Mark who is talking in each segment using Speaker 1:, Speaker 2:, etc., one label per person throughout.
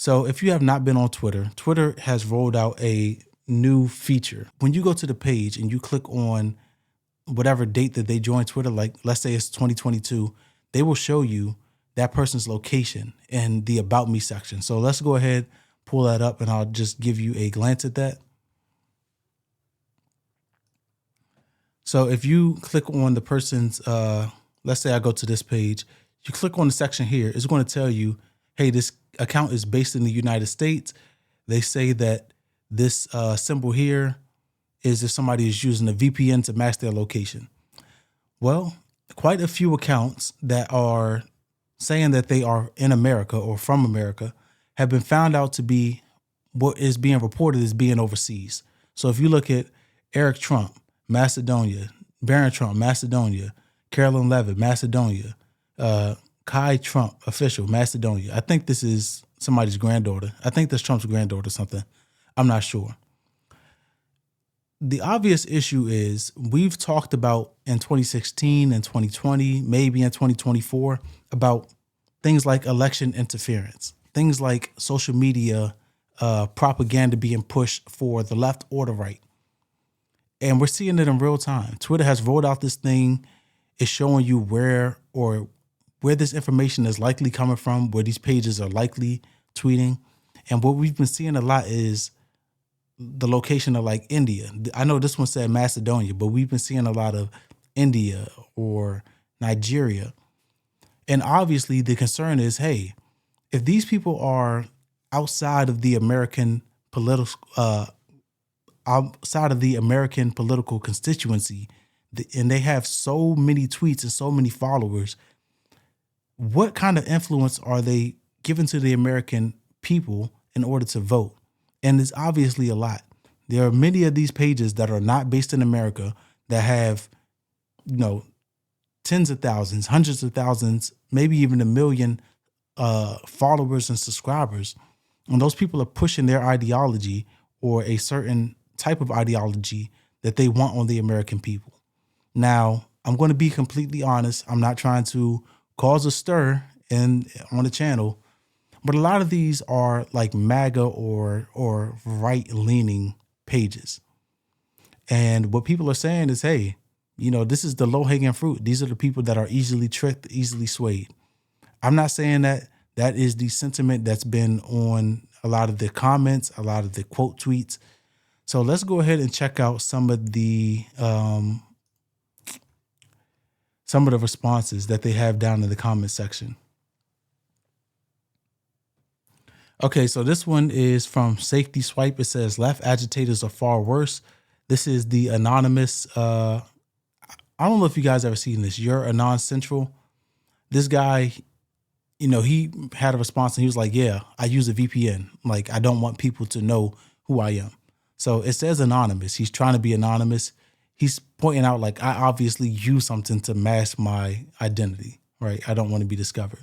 Speaker 1: So if you have not been on Twitter, Twitter has rolled out a new feature. When you go to the page and you click on whatever date that they joined Twitter, like let's say it's 2022, they will show you that person's location in the About Me section. So let's go ahead, pull that up, and I'll just give you a glance at that. So if you click on the person's, let's say I go to this page, you click on the section here, it's going to tell you, hey, this account is based in the United States. They say that this symbol here is if somebody is using a VPN to mask their location. Well, quite a few accounts that are saying that they are in America or from America have been found out to be what is being reported as being overseas. So if you look at Eric Trump, Macedonia, Barron Trump, Macedonia, Carolyn Levitt, Macedonia, Kai Trump, official, Macedonia. I think this is somebody's granddaughter. I think that's Trump's granddaughter or something. I'm not sure. The obvious issue is we've talked about in 2016 and 2020, maybe in 2024, about things like election interference, things like social media propaganda being pushed for the left or the right. And we're seeing it in real time. Twitter has rolled out this thing. It's showing you where this information is likely coming from, where these pages are likely tweeting. And what we've been seeing a lot is the location of like India. I know this one said Macedonia, but we've been seeing a lot of India or Nigeria. And obviously the concern is, hey, if these people are outside of the American political constituency, and they have so many tweets and so many followers, what kind of influence are they giving to the American people in order to vote? And it's obviously a lot. There are many of these pages that are not based in America that have, tens of thousands, hundreds of thousands, maybe even 1 million followers and subscribers. And those people are pushing their ideology or a certain type of ideology that they want on the American people. Now, I'm going to be completely honest. I'm not trying to cause a stir on the channel, but a lot of these are like MAGA or right-leaning pages. And what people are saying is, hey, this is the low-hanging fruit. These are the people that are easily tricked, easily swayed. I'm not saying that is the sentiment that's been on a lot of the comments, a lot of the quote tweets. So let's go ahead and check out some of the responses that they have down in the comment section. Okay, so this one is from Safety Swipe. It says, left agitators are far worse. This is the anonymous. I don't know if you guys ever seen this. You're Anon Central. This guy, he had a response and he was like, yeah, I use a VPN. Like, I don't want people to know who I am. So it says anonymous. He's trying to be anonymous. He's pointing out, like, I obviously use something to mask my identity, right? I don't want to be discovered.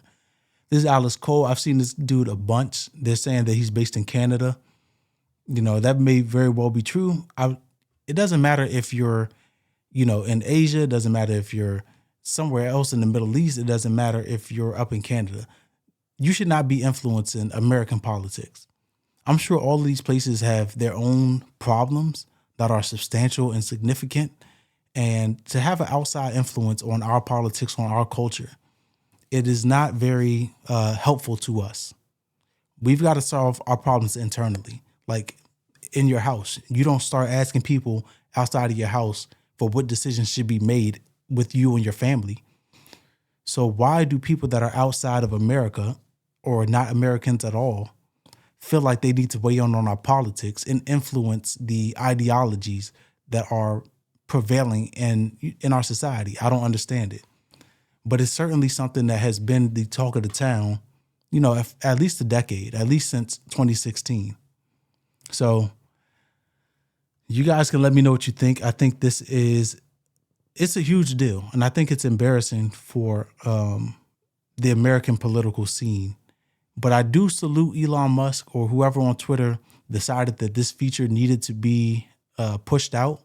Speaker 1: This is Alice Cole. I've seen this dude a bunch. They're saying that he's based in Canada. That may very well be true. It doesn't matter if you're, in Asia. It doesn't matter if you're somewhere else in the Middle East. It doesn't matter if you're up in Canada. You should not be influencing American politics. I'm sure all of these places have their own problems that are substantial and significant. And to have an outside influence on our politics, on our culture, it is not very helpful to us. We've got to solve our problems internally. Like in your house, you don't start asking people outside of your house for what decisions should be made with you and your family. So why do people that are outside of America or not Americans at all feel like they need to weigh in on our politics and influence the ideologies that are prevailing in our society? I don't understand it. But it's certainly something that has been the talk of the town, at least a decade, at least since 2016. So you guys can let me know what you think. I think it's a huge deal. And I think it's embarrassing for the American political scene. But I do salute Elon Musk or whoever on Twitter decided that this feature needed to be pushed out,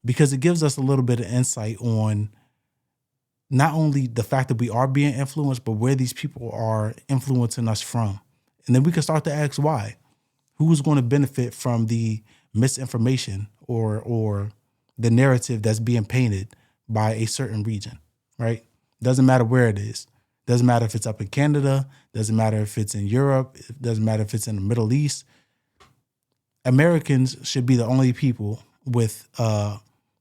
Speaker 1: because it gives us a little bit of insight on not only the fact that we are being influenced, but where these people are influencing us from. And then we can start to ask why. Who's going to benefit from the misinformation or the narrative that's being painted by a certain region, right? Doesn't matter where it is. Doesn't matter if it's up in Canada. Doesn't matter if it's in Europe. It doesn't matter if it's in the Middle East. Americans should be the only people with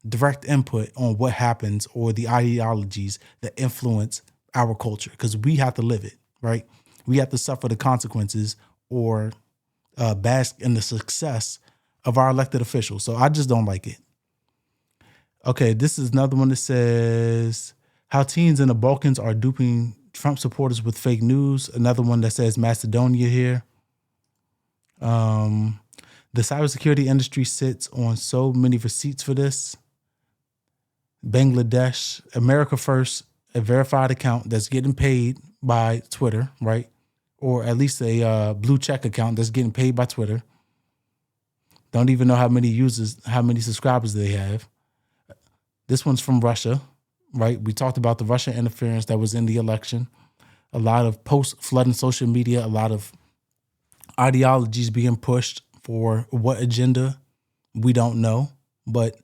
Speaker 1: direct input on what happens or the ideologies that influence our culture, because we have to live it, right? We have to suffer the consequences or bask in the success of our elected officials. So I just don't like it. Okay, this is another one that says how teens in the Balkans are duping Trump supporters with fake news. Another one that says Macedonia here. The cybersecurity industry sits on so many receipts for this. Bangladesh, America First, a verified account that's getting paid by Twitter, right? Or at least a blue check account that's getting paid by Twitter. Don't even know how many users, how many subscribers they have. This one's from Russia, right? We talked about the Russian interference that was in the election. A lot of posts flooding social media, a lot of ideologies being pushed for what agenda, we don't know. But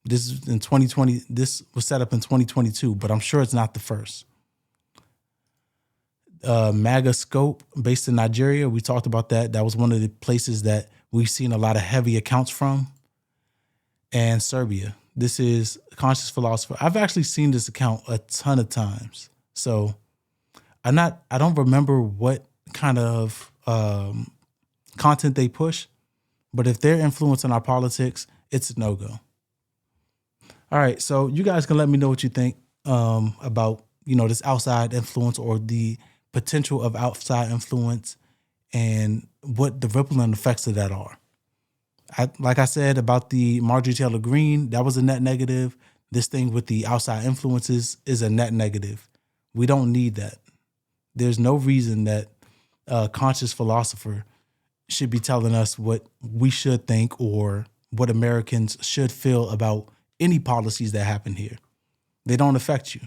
Speaker 1: this is in 2020. This was set up in 2022, but I'm sure it's not the first. MAGA Scope, based in Nigeria. We talked about that. That was one of the places that we've seen a lot of heavy accounts from. And Serbia. This is Conscious Philosopher. I've actually seen this account a ton of times. So I don't remember what kind of content they push, but if they're influencing our politics, it's a no-go. All right, so you guys can let me know what you think about, this outside influence or the potential of outside influence and what the rippling effects of that are. Like I said about the Marjorie Taylor Greene, that was a net negative. This thing with the outside influences is a net negative. We don't need that. There's no reason that a conscious philosopher should be telling us what we should think or what Americans should feel about any policies that happen here. They don't affect you.